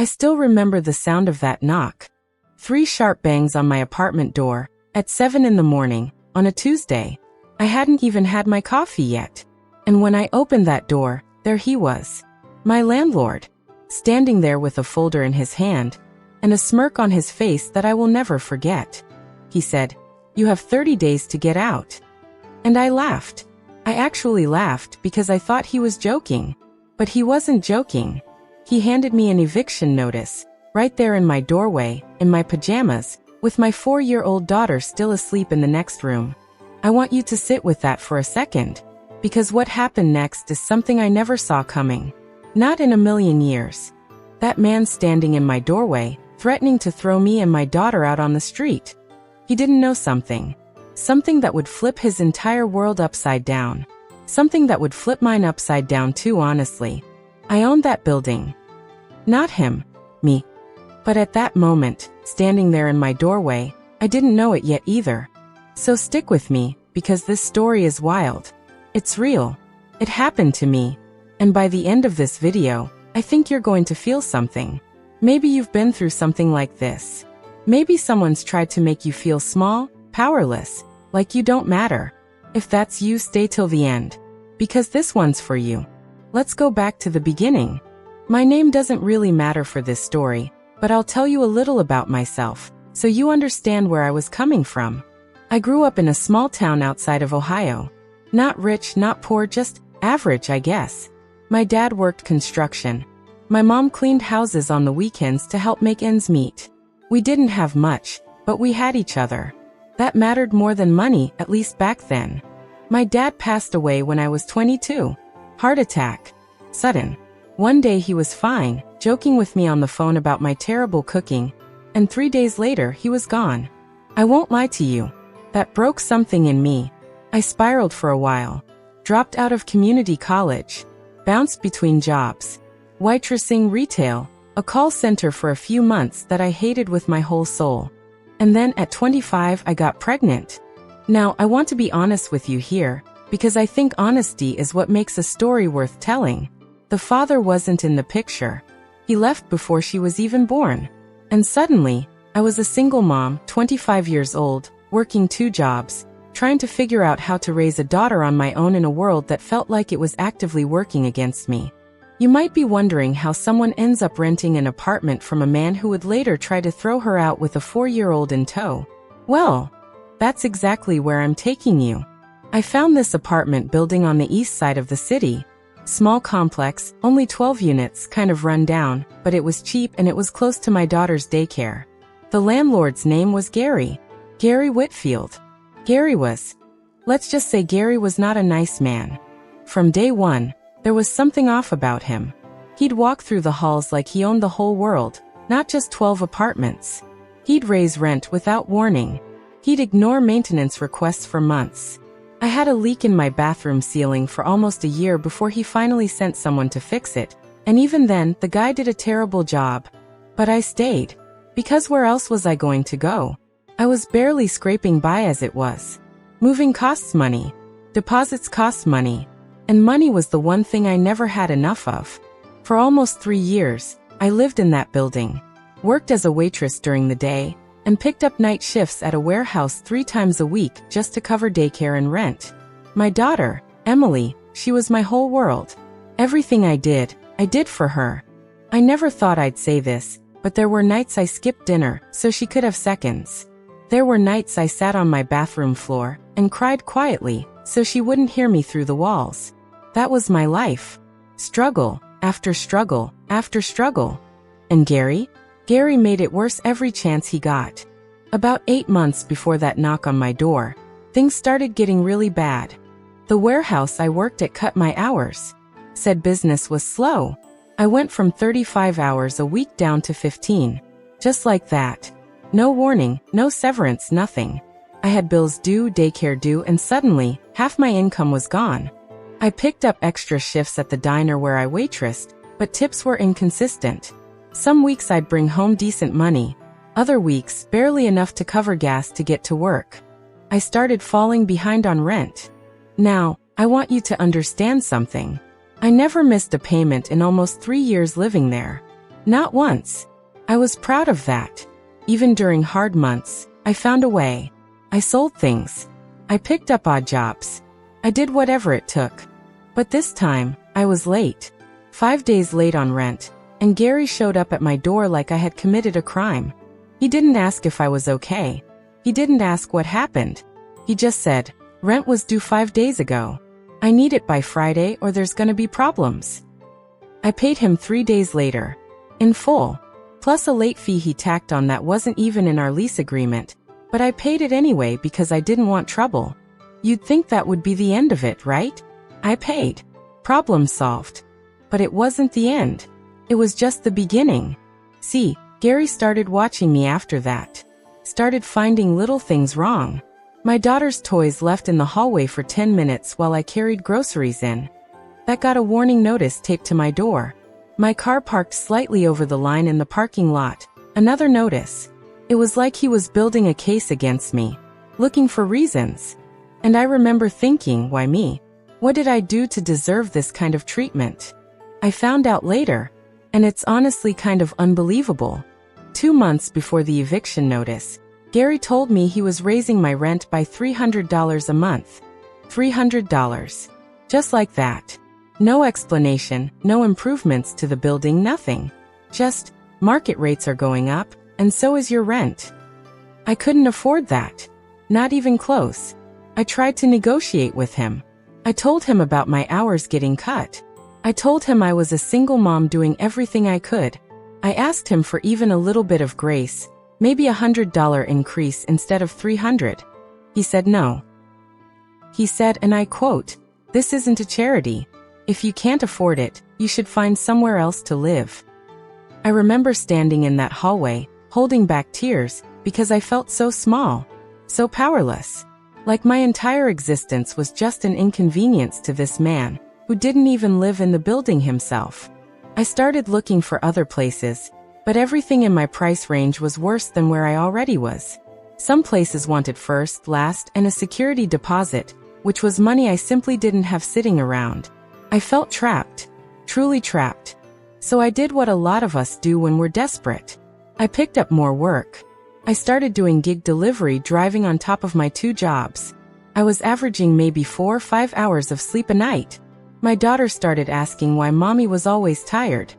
I still remember the sound of that knock. 3 sharp bangs on my apartment door, at 7 in the morning, on a Tuesday. I hadn't even had my coffee yet. And when I opened that door, there he was. My landlord. Standing there with a folder in his hand, and a smirk on his face that I will never forget. He said, "You have 30 days to get out." And I laughed. I actually laughed because I thought he was joking. But he wasn't joking. He handed me an eviction notice, right there in my doorway, in my pajamas, with my 4-year-old daughter still asleep in the next room. I want you to sit with that for a second, because what happened next is something I never saw coming. Not in a million years. That man standing in my doorway, threatening to throw me and my daughter out on the street. He didn't know something. Something that would flip his entire world upside down. Something that would flip mine upside down too, honestly. I owned that building. Not him. Me. But at that moment, standing there in my doorway, I didn't know it yet either. So stick with me, because this story is wild. It's real. It happened to me. And by the end of this video, I think you're going to feel something. Maybe you've been through something like this. Maybe someone's tried to make you feel small, powerless, like you don't matter. If that's you, stay till the end. Because this one's for you. Let's go back to the beginning. My name doesn't really matter for this story, but I'll tell you a little about myself, so you understand where I was coming from. I grew up in a small town outside of Ohio. Not rich, not poor, just average, I guess. My dad worked construction. My mom cleaned houses on the weekends to help make ends meet. We didn't have much, but we had each other. That mattered more than money, at least back then. My dad passed away when I was 22. Heart attack. Sudden. One day he was fine, joking with me on the phone about my terrible cooking, and 3 days later he was gone. I won't lie to you. That broke something in me. I spiraled for a while. Dropped out of community college. Bounced between jobs. Waitressing, retail, a call center for a few months that I hated with my whole soul. And then at 25 I got pregnant. Now I want to be honest with you here, because I think honesty is what makes a story worth telling. The father wasn't in the picture. He left before she was even born. And suddenly, I was a single mom, 25 years old, working 2 jobs, trying to figure out how to raise a daughter on my own in a world that felt like it was actively working against me. You might be wondering how someone ends up renting an apartment from a man who would later try to throw her out with a 4-year-old in tow. Well, that's exactly where I'm taking you. I found this apartment building on the east side of the city. Small complex, only 12 units, kind of run down, but it was cheap and it was close to my daughter's daycare. The landlord's name was Gary. Gary Whitfield. Let's just say Gary was not a nice man. From day one, there was something off about him. He'd walk through the halls like he owned the whole world, not just 12 apartments. He'd raise rent without warning. He'd ignore maintenance requests for months. I had a leak in my bathroom ceiling for almost a year before he finally sent someone to fix it, and even then, the guy did a terrible job. But I stayed. Because where else was I going to go? I was barely scraping by as it was. Moving costs money. Deposits cost money. And money was the one thing I never had enough of. For almost 3 years, I lived in that building, worked as a waitress during the day, and picked up night shifts at a warehouse 3 times a week just to cover daycare and rent. My daughter, Emily, she was my whole world. Everything I did for her. I never thought I'd say this, but there were nights I skipped dinner so she could have seconds. There were nights I sat on my bathroom floor and cried quietly so she wouldn't hear me through the walls. That was my life. Struggle, after struggle, after struggle. And Gary? Gary made it worse every chance he got. About 8 months before that knock on my door, things started getting really bad. The warehouse I worked at cut my hours. Said business was slow. I went from 35 hours a week down to 15. Just like that. No warning, no severance, nothing. I had bills due, daycare due, and suddenly, half my income was gone. I picked up extra shifts at the diner where I waitressed, but tips were inconsistent. Some weeks I'd bring home decent money. Other weeks, barely enough to cover gas to get to work. I started falling behind on rent. Now, I want you to understand something. I never missed a payment in almost 3 years living there. Not once. I was proud of that. Even during hard months, I found a way. I sold things. I picked up odd jobs. I did whatever it took. But this time, I was late. 5 days late on rent, and Gary showed up at my door like I had committed a crime. He didn't ask if I was okay. He didn't ask what happened. He just said, "Rent was due 5 days ago. I need it by Friday or there's gonna be problems." I paid him 3 days later. In full. Plus a late fee he tacked on that wasn't even in our lease agreement, but I paid it anyway because I didn't want trouble. You'd think that would be the end of it, right? I paid. Problem solved. But it wasn't the end. It was just the beginning. See, Gary started watching me after that. Started finding little things wrong. My daughter's toys left in the hallway for 10 minutes while I carried groceries in. That got a warning notice taped to my door. My car parked slightly over the line in the parking lot. Another notice. It was like he was building a case against me, looking for reasons. And I remember thinking, why me? What did I do to deserve this kind of treatment? I found out later, and it's honestly kind of unbelievable. 2 months before the eviction notice, Gary told me he was raising my rent by $300 a month. $300. Just like that. No explanation, no improvements to the building, nothing. Just, market rates are going up, and so is your rent. I couldn't afford that. Not even close. I tried to negotiate with him. I told him about my hours getting cut. I told him I was a single mom doing everything I could. I asked him for even a little bit of grace, maybe $100 increase instead of $300. He said no. He said, and I quote, "This isn't a charity. If you can't afford it, you should find somewhere else to live." I remember standing in that hallway, holding back tears, because I felt so small, so powerless. Like my entire existence was just an inconvenience to this man, who didn't even live in the building himself. I started looking for other places, but everything in my price range was worse than where I already was. Some places wanted first, last, and a security deposit, which was money I simply didn't have sitting around. I felt trapped, truly trapped. So I did what a lot of us do when we're desperate. I picked up more work. I started doing gig delivery, driving on top of my 2 jobs. I was averaging maybe 4 or 5 hours of sleep a night. My daughter started asking why mommy was always tired.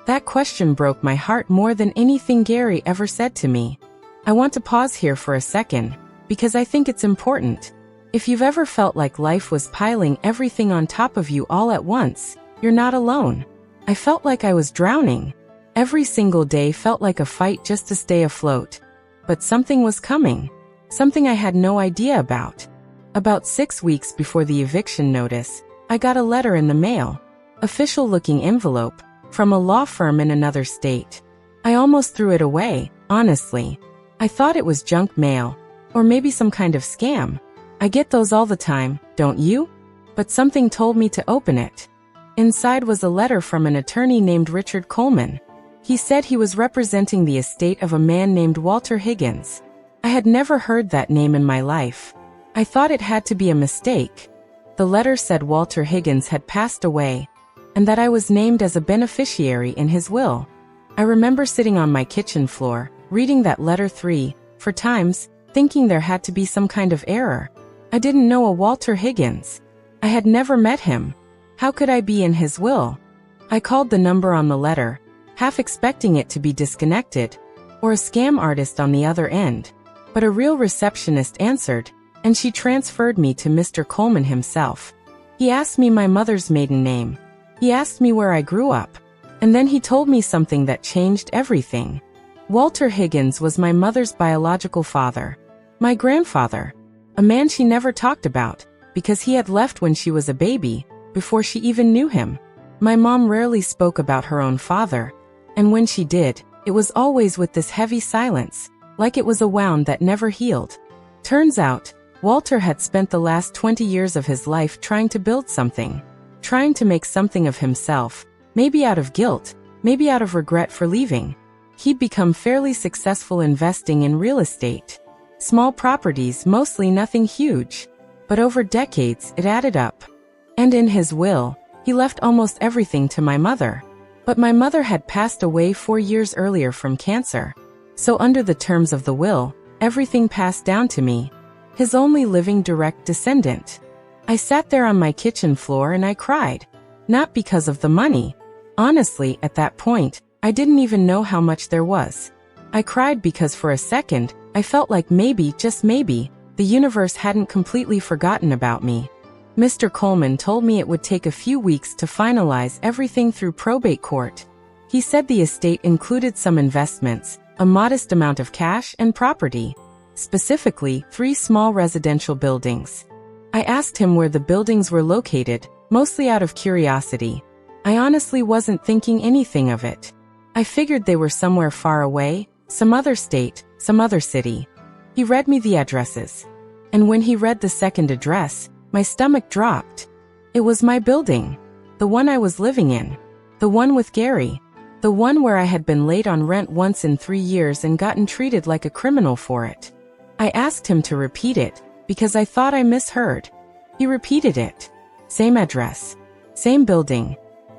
That question broke my heart more than anything Gary ever said to me. I want to pause here for a second, because I think it's important. If you've ever felt like life was piling everything on top of you all at once, you're not alone. I felt like I was drowning. Every single day felt like a fight just to stay afloat. But something was coming. Something I had no idea about. About 6 weeks before the eviction notice, I got a letter in the mail. Official-looking envelope, from a law firm in another state. I almost threw it away, honestly. I thought it was junk mail, or maybe some kind of scam. I get those all the time, don't you? But something told me to open it. Inside was a letter from an attorney named Richard Coleman. He said he was representing the estate of a man named Walter Higgins. I had never heard that name in my life. I thought it had to be a mistake. The letter said Walter Higgins had passed away, and that I was named as a beneficiary in his will. I remember sitting on my kitchen floor, reading that letter 3-4 times, thinking there had to be some kind of error. I didn't know a Walter Higgins. I had never met him. How could I be in his will? I called the number on the letter, half expecting it to be disconnected, or a scam artist on the other end. But a real receptionist answered, and she transferred me to Mr. Coleman himself. He asked me my mother's maiden name. He asked me where I grew up. And then he told me something that changed everything. Walter Higgins was my mother's biological father. My grandfather. A man she never talked about, because he had left when she was a baby, before she even knew him. My mom rarely spoke about her own father, and when she did, it was always with this heavy silence, like it was a wound that never healed. Turns out, Walter had spent the last 20 years of his life trying to build something, trying to make something of himself, maybe out of guilt, maybe out of regret for leaving. He'd become fairly successful investing in real estate. Small properties, mostly nothing huge. But over decades, it added up. And in his will, he left almost everything to my mother. But my mother had passed away 4 years earlier from cancer. So under the terms of the will, everything passed down to me, his only living direct descendant. I sat there on my kitchen floor and I cried. Not because of the money. Honestly, at that point, I didn't even know how much there was. I cried because for a second, I felt like maybe, just maybe, the universe hadn't completely forgotten about me. Mr. Coleman told me it would take a few weeks to finalize everything through probate court. He said the estate included some investments, a modest amount of cash and property. Specifically, 3 small residential buildings. I asked him where the buildings were located, mostly out of curiosity. I honestly wasn't thinking anything of it. I figured they were somewhere far away, some other state, some other city. He read me the addresses. And when he read the second address, my stomach dropped. It was my building. The one I was living in. The one with Gary. The one where I had been late on rent once in 3 years and gotten treated like a criminal for it. I asked him to repeat it, because I thought I misheard. He repeated it. Same address. Same building.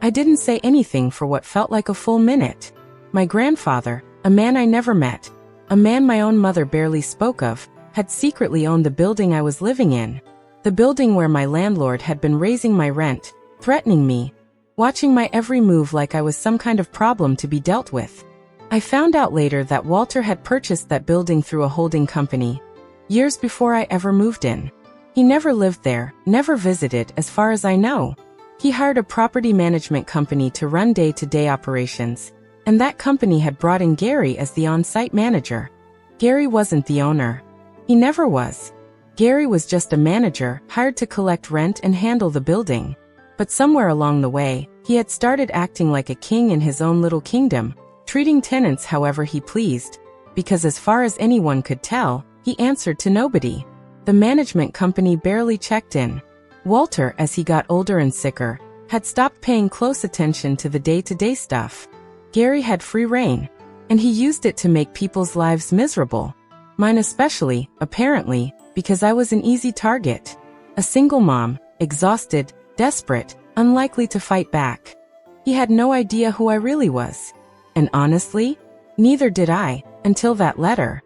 I didn't say anything for what felt like a full minute. My grandfather, a man I never met, a man my own mother barely spoke of, had secretly owned the building I was living in. The building where my landlord had been raising my rent, threatening me, watching my every move like I was some kind of problem to be dealt with. I found out later that Walter had purchased that building through a holding company, years before I ever moved in. He never lived there, never visited as far as I know. He hired a property management company to run day-to-day operations, and that company had brought in Gary as the on-site manager. Gary wasn't the owner. He never was. Gary was just a manager hired to collect rent and handle the building. But somewhere along the way, he had started acting like a king in his own little kingdom, treating tenants however he pleased, because as far as anyone could tell, he answered to nobody. The management company barely checked in. Walter, as he got older and sicker, had stopped paying close attention to the day-to-day stuff. Gary had free rein, and he used it to make people's lives miserable. Mine especially, apparently, because I was an easy target. A single mom, exhausted, desperate, unlikely to fight back. He had no idea who I really was. And honestly, neither did I, until that letter.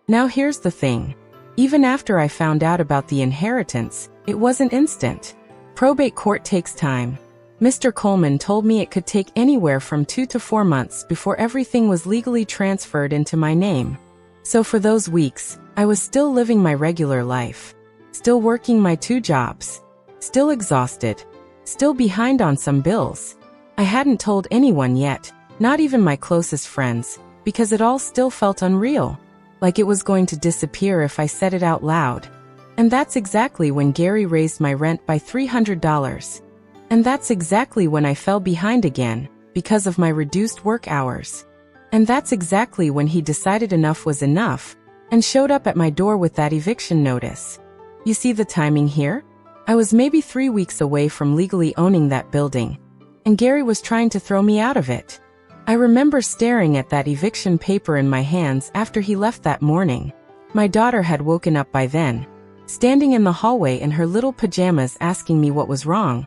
Now here's the thing. Even after I found out about the inheritance, it wasn't instant. Probate court takes time. Mr. Coleman told me it could take anywhere from 2 to 4 months before everything was legally transferred into my name. So for those weeks, I was still living my regular life. Still working my 2 jobs. Still exhausted. Still behind on some bills. I hadn't told anyone yet, not even my closest friends, because it all still felt unreal. Like it was going to disappear if I said it out loud. And that's exactly when Gary raised my rent by $300. And that's exactly when I fell behind again, because of my reduced work hours. And that's exactly when he decided enough was enough, and showed up at my door with that eviction notice. You see the timing here? I was maybe 3 weeks away from legally owning that building, and Gary was trying to throw me out of it. I remember staring at that eviction paper in my hands after he left that morning. My daughter had woken up by then, standing in the hallway in her little pajamas asking me what was wrong,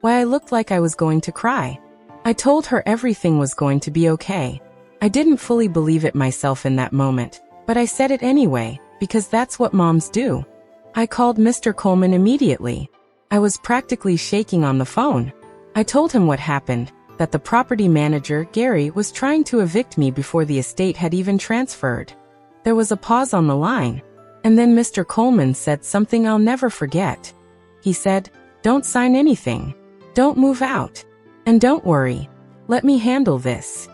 why I looked like I was going to cry. I told her everything was going to be okay. I didn't fully believe it myself in that moment, but I said it anyway, because that's what moms do. I called Mr. Coleman immediately. I was practically shaking on the phone. I told him what happened, that the property manager, Gary, was trying to evict me before the estate had even transferred. There was a pause on the line, and then Mr. Coleman said something I'll never forget. He said, "Don't sign anything. Don't move out. And don't worry. Let me handle this."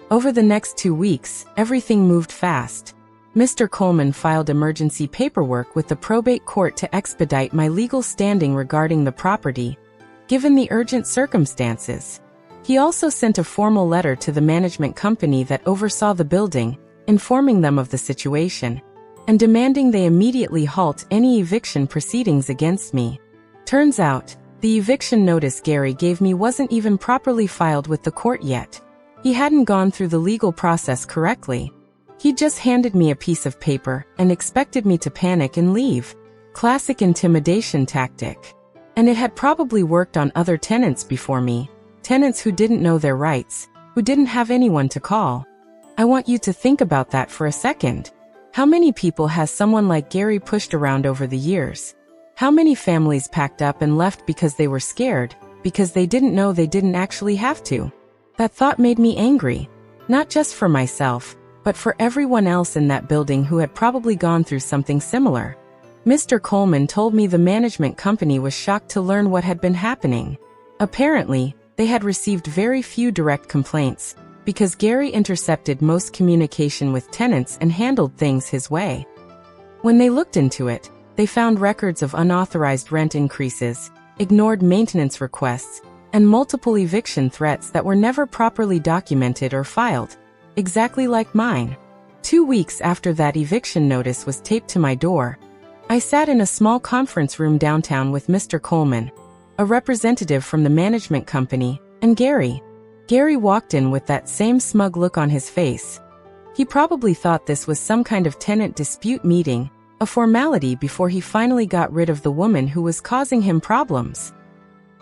Over the next 2 weeks, everything moved fast. Mr. Coleman filed emergency paperwork with the probate court to expedite my legal standing regarding the property, given the urgent circumstances. He also sent a formal letter to the management company that oversaw the building, informing them of the situation, and demanding they immediately halt any eviction proceedings against me. Turns out, the eviction notice Gary gave me wasn't even properly filed with the court yet. He hadn't gone through the legal process correctly. He just handed me a piece of paper and expected me to panic and leave. Classic intimidation tactic. And it had probably worked on other tenants before me. tenants who didn't know their rights, who didn't have anyone to call. I want you to think about that for a second. How many people has someone like Gary pushed around over the years? How many families packed up and left because they were scared, because they didn't know they didn't actually have to? That thought made me angry, not just for myself, but for everyone else in that building who had probably gone through something similar. Mr. Coleman told me the management company was shocked to learn what had been happening. Apparently, they had received very few direct complaints, because Gary intercepted most communication with tenants and handled things his way. When they looked into it, they found records of unauthorized rent increases, ignored maintenance requests, and multiple eviction threats that were never properly documented or filed, exactly like mine. 2 weeks after that eviction notice was taped to my door, I sat in a small conference room downtown with Mr. Coleman, a representative from the management company, and Gary. Gary walked in with that same smug look on his face. He probably thought this was some kind of tenant dispute meeting, a formality before he finally got rid of the woman who was causing him problems.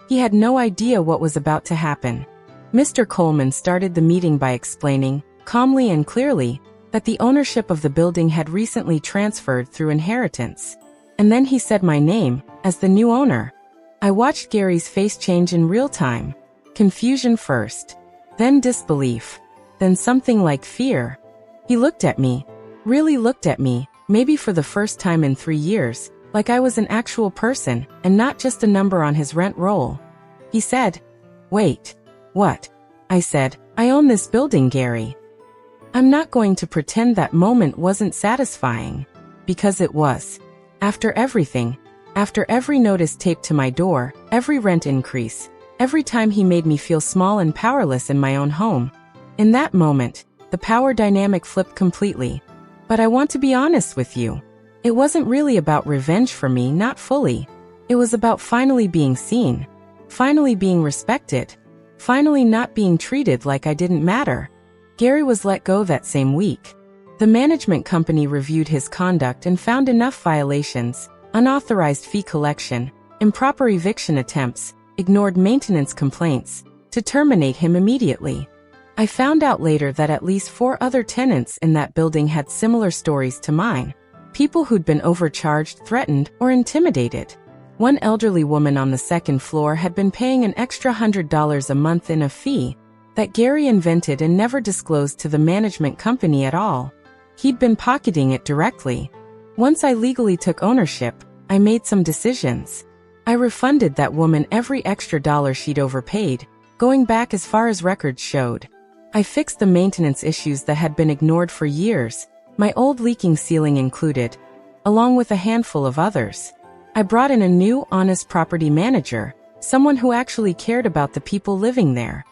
He had no idea what was about to happen. Mr. Coleman started the meeting by explaining, calmly and clearly, that the ownership of the building had recently transferred through inheritance. And then he said my name, as the new owner. I watched Gary's face change in real time. Confusion first, then disbelief, then something like fear. He looked at me, really looked at me, maybe for the first time in 3 years, like I was an actual person and not just a number on his rent roll. He said, "Wait, what?" I said, "I own this building, Gary." I'm not going to pretend that moment wasn't satisfying, because it was. After everything, after every notice taped to my door, every rent increase, every time he made me feel small and powerless in my own home. In that moment, the power dynamic flipped completely. But I want to be honest with you. It wasn't really about revenge for me, not fully. It was about finally being seen, finally being respected, finally not being treated like I didn't matter. Gary was let go that same week. The management company reviewed his conduct and found enough violations, unauthorized fee collection, improper eviction attempts, ignored maintenance complaints, to terminate him immediately. I found out later that at least 4 other tenants in that building had similar stories to mine. People who'd been overcharged, threatened, or intimidated. One elderly woman on the 2nd floor had been paying an extra $100 a month in a fee that Gary invented and never disclosed to the management company at all. He'd been pocketing it directly. Once I legally took ownership, I made some decisions. I refunded that woman every extra dollar she'd overpaid, going back as far as records showed. I fixed the maintenance issues that had been ignored for years, my old leaking ceiling included, along with a handful of others. I brought in a new, honest property manager, someone who actually cared about the people living there.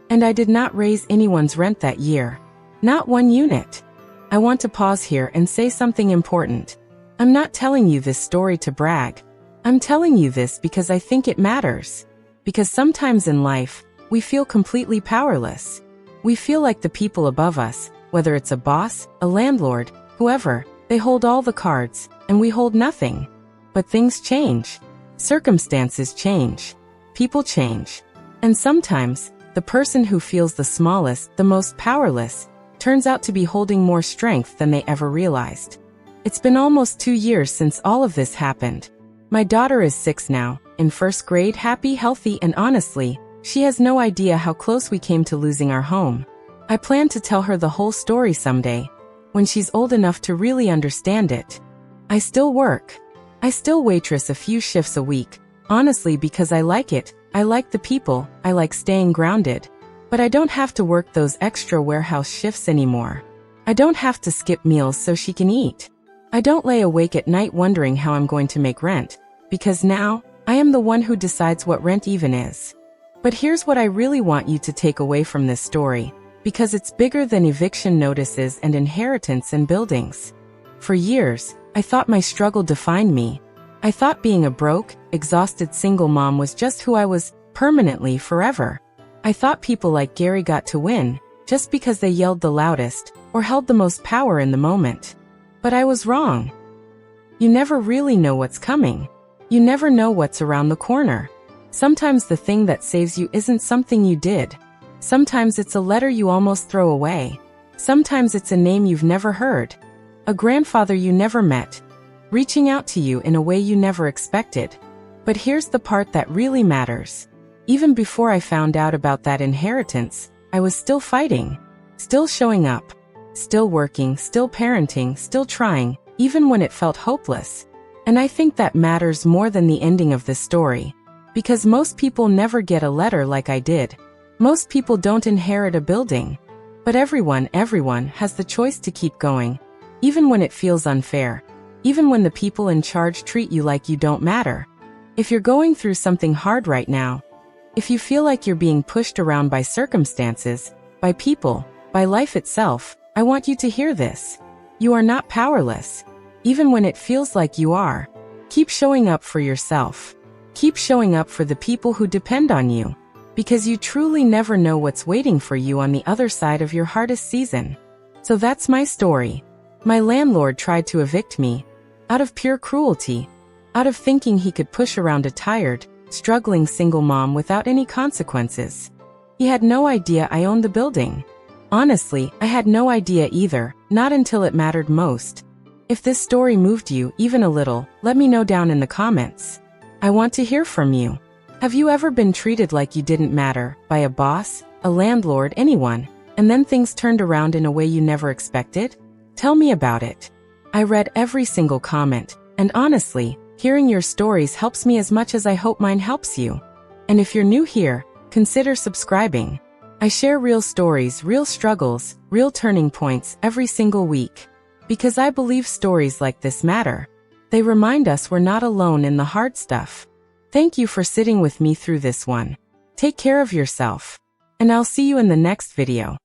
And I did not raise anyone's rent that year. Not one unit. I want to pause here and say something important. I'm not telling you this story to brag. I'm telling you this because I think it matters. Because sometimes in life, we feel completely powerless. We feel like the people above us, whether it's a boss, a landlord, whoever, they hold all the cards, and we hold nothing. But things change. Circumstances change. People change. And sometimes, the person who feels the smallest, the most powerless, turns out to be holding more strength than they ever realized. It's been almost 2 years since all of this happened. My daughter is 6 now, in 1st grade, happy, healthy, and honestly, she has no idea how close we came to losing our home. I plan to tell her the whole story someday, when she's old enough to really understand it. I still work. I still waitress a few shifts a week, honestly because I like it. I like the people, I like staying grounded. But I don't have to work those extra warehouse shifts anymore. I don't have to skip meals so she can eat. I don't lay awake at night wondering how I'm going to make rent, because now, I am the one who decides what rent even is. But here's what I really want you to take away from this story, because it's bigger than eviction notices and inheritance and buildings. For years, I thought my struggle defined me. I thought being a broke, exhausted single mom was just who I was, permanently, forever. I thought people like Gary got to win, just because they yelled the loudest, or held the most power in the moment. But I was wrong. You never really know what's coming. You never know what's around the corner. Sometimes the thing that saves you isn't something you did. Sometimes it's a letter you almost throw away. Sometimes it's a name you've never heard. A grandfather you never met, reaching out to you in a way you never expected. But here's the part that really matters. Even before I found out about that inheritance, I was still fighting, still showing up, still working, still parenting, still trying, even when it felt hopeless. And I think that matters more than the ending of this story. Because most people never get a letter like I did. Most people don't inherit a building. But everyone has the choice to keep going. Even when it feels unfair. Even when the people in charge treat you like you don't matter. If you're going through something hard right now, if you feel like you're being pushed around by circumstances, by people, by life itself, I want you to hear this. You are not powerless. Even when it feels like you are. Keep showing up for yourself. Keep showing up for the people who depend on you. Because you truly never know what's waiting for you on the other side of your hardest season. So that's my story. My landlord tried to evict me. Out of pure cruelty. Out of thinking he could push around a tired, struggling single mom without any consequences. He had no idea I owned the building. Honestly, I had no idea either, not until it mattered most. If this story moved you even a little, let me know down in the comments. I want to hear from you. Have you ever been treated like you didn't matter, by a boss, a landlord, anyone, and then things turned around in a way you never expected? Tell me about it. I read every single comment, and honestly, hearing your stories helps me as much as I hope mine helps you. And if you're new here, consider subscribing. I share real stories, real struggles, real turning points every single week. Because I believe stories like this matter. They remind us we're not alone in the hard stuff. Thank you for sitting with me through this one. Take care of yourself. And I'll see you in the next video.